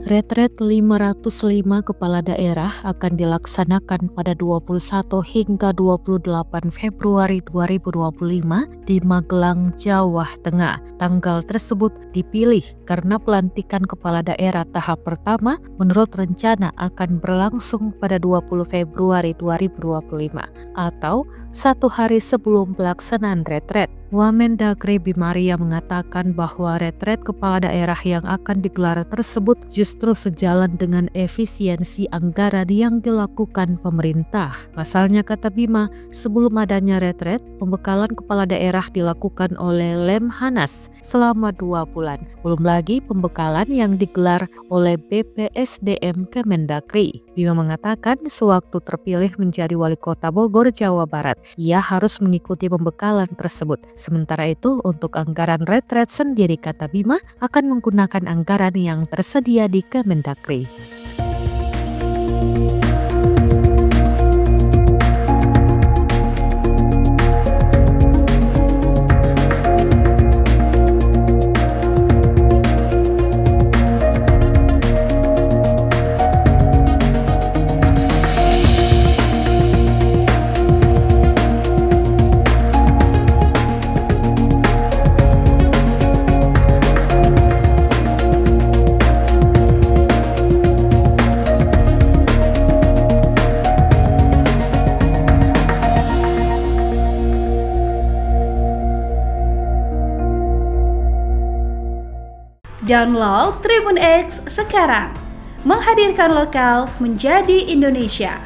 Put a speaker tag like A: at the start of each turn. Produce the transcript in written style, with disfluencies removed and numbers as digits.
A: Retret 505 kepala daerah akan dilaksanakan pada 21 hingga 28 Februari 2025 di Magelang, Jawa Tengah. Tanggal tersebut dipilih karena pelantikan kepala daerah tahap pertama menurut rencana akan berlangsung pada 20 Februari 2025 atau satu hari sebelum pelaksanaan retret. Wamendagri Bimaria mengatakan bahwa retret kepala daerah yang akan digelar tersebut justru sejalan dengan efisiensi anggaran yang dilakukan pemerintah. Pasalnya, kata Bima, sebelum adanya retret, pembekalan kepala daerah dilakukan oleh Lemhanas selama 2 bulan. Belum lagi pembekalan yang digelar oleh BPSDM Kemendagri. Bima mengatakan sewaktu terpilih menjadi wali kota Bogor, Jawa Barat, ia harus mengikuti pembekalan tersebut. Sementara itu, untuk anggaran retret sendiri, kata Bima, akan menggunakan anggaran yang tersedia di Kemendagri.
B: Download Tribun X sekarang, menghadirkan lokal menjadi Indonesia.